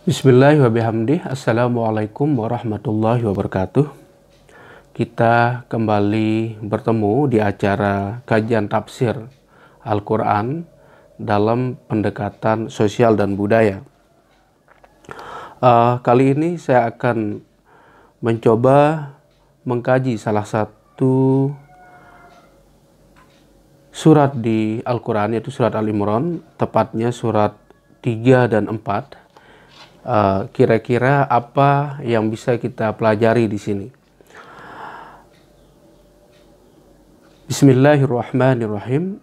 Bismillahirrahmanirrahim. Assalamualaikum warahmatullahi wabarakatuh. Kita kembali bertemu di acara kajian tafsir Al-Quran dalam pendekatan sosial dan budaya. Kali ini saya akan mencoba mengkaji salah satu surat di Al-Quran, yaitu surat Al-Imran, tepatnya surat 3 dan 4. Kira-kira apa yang bisa kita pelajari di sini. Bismillahirrahmanirrahim.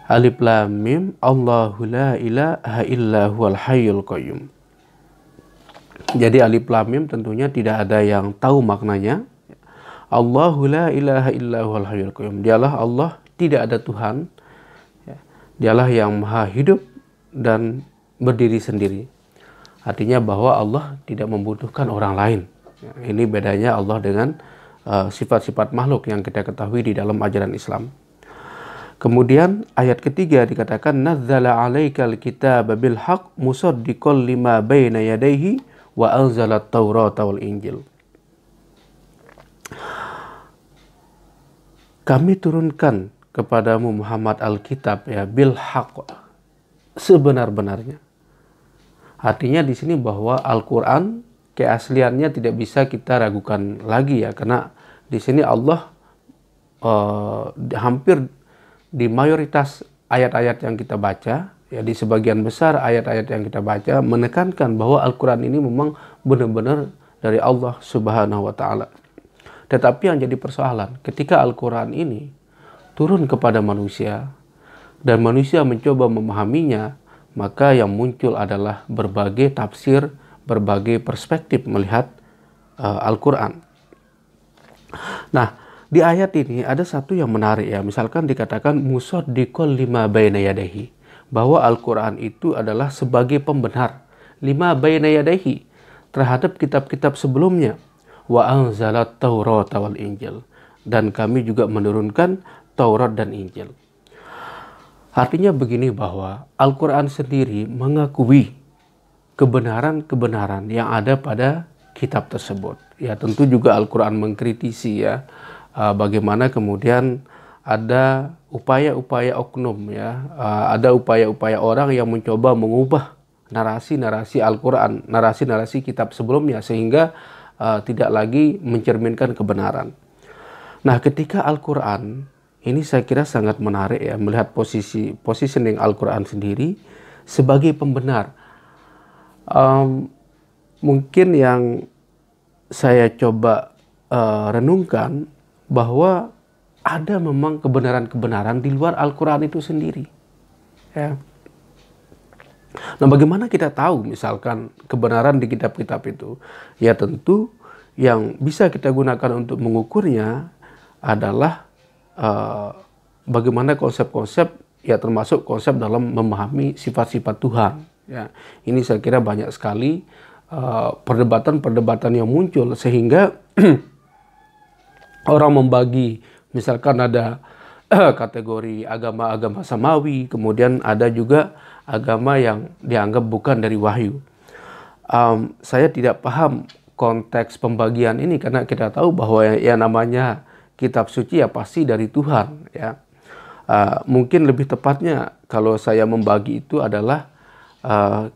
Alif Lam Mim. Allahu la ilaha illa huwal hayyul qayyum. Jadi Alif Lam Mim tentunya tidak ada yang tahu maknanya. Allahu la ilaha illa huwal hayyul qayyum. Dialah Allah, tidak ada Tuhan. Dialah yang maha hidup dan berdiri sendiri. Artinya bahwa Allah tidak membutuhkan orang lain. Ini bedanya Allah dengan sifat-sifat makhluk yang kita ketahui di dalam ajaran Islam. Kemudian ayat ketiga dikatakan nazzala 'alaikal kitaba bil haqq musaddiqan lima baina yadayhi wa anzalat taurata wal injil. Kami turunkan kepadamu Muhammad Alkitab bil haqq, sebenar-benarnya. Artinya di sini bahwa Al-Quran keasliannya tidak bisa kita ragukan lagi karena di sini Allah hampir di mayoritas ayat-ayat yang kita baca, di sebagian besar ayat-ayat yang kita baca menekankan bahwa Al-Quran ini memang benar-benar dari Allah Subhanahu wa Ta'ala. Tetapi yang jadi persoalan ketika Al-Quran ini turun kepada manusia dan manusia mencoba memahaminya, maka yang muncul adalah berbagai tafsir, berbagai perspektif melihat Al-Quran. Nah, di ayat ini ada satu yang menarik misalkan dikatakan musaddiqan lima baina yadayhi, bahwa Al-Quran itu adalah sebagai pembenar lima baina yadayhi terhadap kitab-kitab sebelumnya. Wa anzalat taurata wal injil, dan kami juga menurunkan Taurat dan Injil. Artinya begini, bahwa Al-Quran sendiri mengakui kebenaran-kebenaran yang ada pada kitab tersebut. Tentu juga Al-Quran mengkritisi bagaimana kemudian ada upaya-upaya oknum ada upaya-upaya orang yang mencoba mengubah narasi-narasi Al-Quran, narasi-narasi kitab sebelumnya sehingga tidak lagi mencerminkan kebenaran. Nah, ketika Al-Quran ini saya kira sangat menarik melihat positioning Al-Quran sendiri sebagai pembenar. Mungkin yang saya coba renungkan bahwa ada memang kebenaran-kebenaran di luar Al-Quran itu sendiri. Nah, bagaimana kita tahu misalkan kebenaran di kitab-kitab itu? Tentu yang bisa kita gunakan untuk mengukurnya adalah bagaimana konsep-konsep termasuk konsep dalam memahami sifat-sifat Tuhan. Ini saya kira banyak sekali perdebatan-perdebatan yang muncul sehingga orang membagi, misalkan ada kategori agama-agama samawi, kemudian ada juga agama yang dianggap bukan dari wahyu. Saya tidak paham konteks pembagian ini karena kita tahu bahwa yang namanya kitab suci pasti dari Tuhan. Mungkin lebih tepatnya kalau saya membagi itu adalah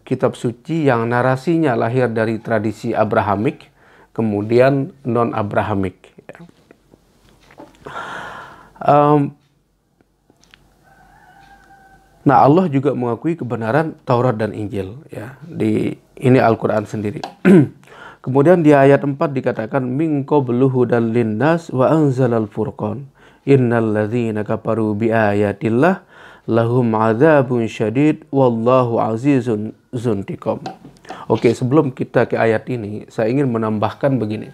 kitab suci yang narasinya lahir dari tradisi Abrahamik, kemudian non-Abrahamik. Nah, Allah juga mengakui kebenaran Taurat dan Injil di ini Al-Quran sendiri. Kemudian di ayat 4 dikatakan min qablu hudan linnas wa anzalal furqan innal ladzina kafaru bi ayatillah lahum adzabun syadid wallahu azizun dzuntiqam. Oke, sebelum kita ke ayat ini, saya ingin menambahkan begini.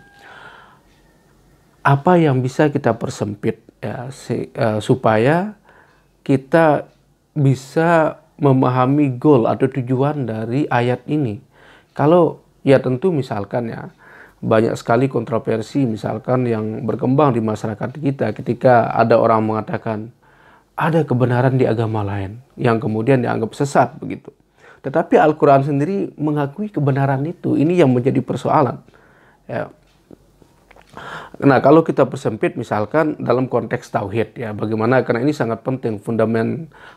Apa yang bisa kita persempit supaya kita bisa memahami goal atau tujuan dari ayat ini? Kalau tentu misalkan banyak sekali kontroversi misalkan yang berkembang di masyarakat kita ketika ada orang mengatakan ada kebenaran di agama lain yang kemudian dianggap sesat begitu. Tetapi Al-Quran sendiri mengakui kebenaran itu. Ini yang menjadi persoalan. Ya. Nah, kalau kita persempit misalkan dalam konteks tauhid, ya, bagaimana, karena ini sangat penting,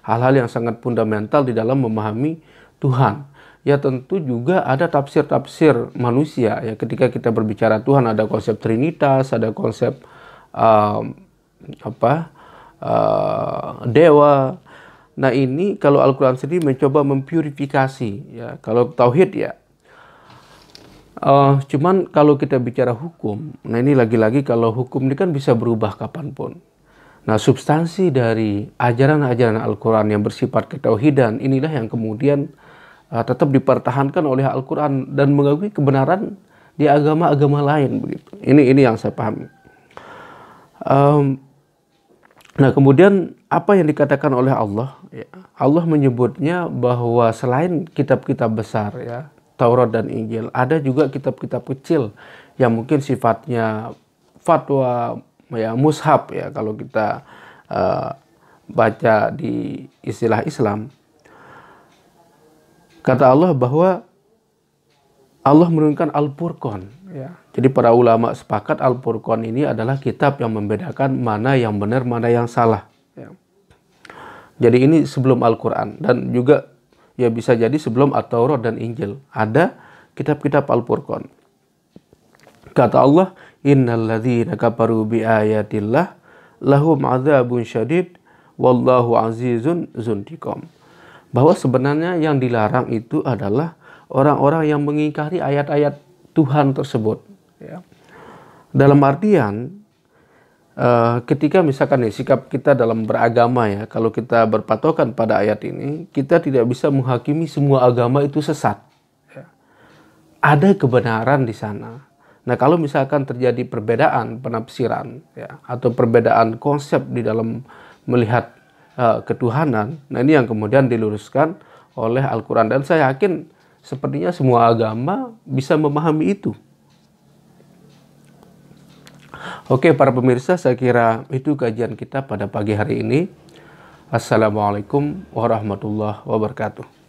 hal-hal yang sangat fundamental di dalam memahami Tuhan. Ya, tentu juga ada tafsir-tafsir manusia. Ya, ketika kita berbicara Tuhan, ada konsep Trinitas, ada konsep dewa. Nah, ini kalau Al-Quran sendiri mencoba mempurifikasi. Ya, kalau tauhid, ya. Cuman kalau kita bicara hukum, nah ini lagi-lagi kalau hukum ini kan bisa berubah kapanpun. Nah, substansi dari ajaran-ajaran Al-Quran yang bersifat ketauhidan, inilah yang kemudian tetap dipertahankan oleh Al-Quran dan mengakui kebenaran di agama-agama lain, begitu. Ini yang saya pahami. Nah, kemudian apa yang dikatakan oleh Allah? Ya, Allah menyebutnya bahwa selain kitab-kitab besar, ya, Taurat dan Injil, ada juga kitab-kitab kecil yang mungkin sifatnya fatwa, ya, mushaf, ya, kalau kita baca di istilah Islam. Kata Allah bahwa Allah menurunkan Al-Furqan. Ya. Jadi para ulama sepakat Al-Furqan ini adalah kitab yang membedakan mana yang benar, mana yang salah. Ya. Jadi ini sebelum Al-Quran, dan juga ya bisa jadi sebelum At-Taurat dan Injil ada kitab-kitab Al-Furqan. Kata Allah, innal ladzina kafaru bi ayatillah lahum adzabun syadid wallahu azizun dzuntiqam. Bahwa sebenarnya yang dilarang itu adalah orang-orang yang mengingkari ayat-ayat Tuhan tersebut. Ya. Dalam artian, ketika misalkan sikap kita dalam beragama, ya, kalau kita berpatokan pada ayat ini, kita tidak bisa menghakimi semua agama itu sesat. Ya. Ada kebenaran di sana. Nah, kalau misalkan terjadi perbedaan penafsiran, ya, atau perbedaan konsep di dalam melihat ketuhanan, nah ini yang kemudian diluruskan oleh Al-Quran. Dan saya yakin sepertinya semua agama bisa memahami itu. Oke, para pemirsa, saya kira itu kajian kita pada pagi hari ini. Assalamualaikum warahmatullahi wabarakatuh.